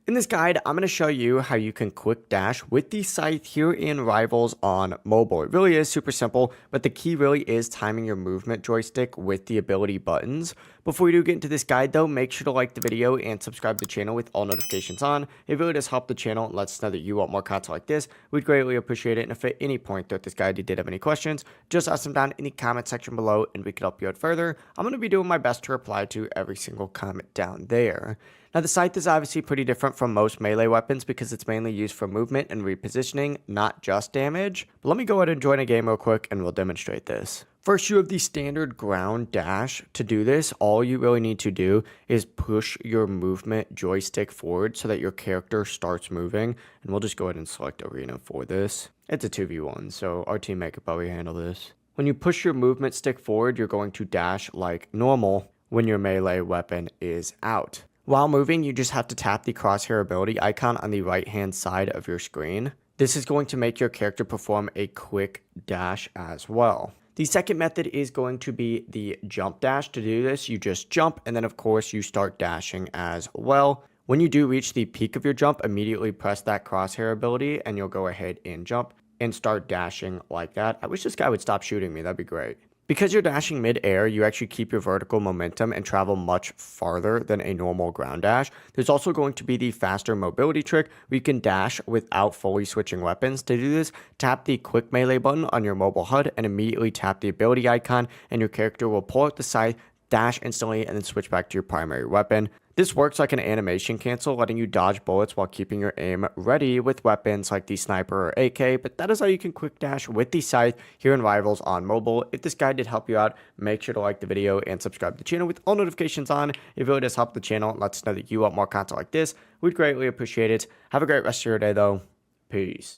In this guide, I'm going to show you how you can quick dash with the scythe here in Rivals on mobile. It really is super simple, but the key really is timing your movement joystick with the ability buttons. Before we do get into this guide though, make sure to like the video and subscribe to the channel with all notifications on. It really does help the channel and lets us know that you want more content like this. We'd greatly appreciate it, and if at any point throughout this guide you did have any questions, just ask them down in the comment section below and we can help you out further. I'm going to be doing my best to reply to every single comment down there. Now, the scythe is obviously pretty different from most melee weapons because it's mainly used for movement and repositioning, not just damage. But let me go ahead and join a game real quick and we'll demonstrate this. First, you have the standard ground dash. To do this, all you really need to do is push your movement joystick forward so that your character starts moving. And we'll just go ahead and select arena for this. It's a 2v1, so our teammate could probably handle this. When you push your movement stick forward, you're going to dash like normal when your melee weapon is out. While moving, you just have to tap the crosshair ability icon on the right-hand side of your screen. This is going to make your character perform a quick dash as well. The second method is going to be the jump dash. To do this, you just jump, and then of course you start dashing as well. When you do reach the peak of your jump, immediately press that crosshair ability, and you'll go ahead and jump and start dashing like that. I wish this guy would stop shooting me. That'd be great. Because you're dashing mid-air, you actually keep your vertical momentum and travel much farther than a normal ground dash. There's also going to be the faster mobility trick where you can dash without fully switching weapons. To do this, tap the quick melee button on your mobile HUD and immediately tap the ability icon, and your character will pull out the scythe, dash instantly, and then switch back to your primary weapon. This works like an animation cancel, letting you dodge bullets while keeping your aim ready with weapons like the sniper or AK, but that is how you can quick dash with the scythe here in Rivals on mobile. If this guide did help you out, make sure to like the video and subscribe to the channel with all notifications on. It really does help the channel and lets us know that you want more content like this. We'd greatly appreciate it. Have a great rest of your day though. Peace.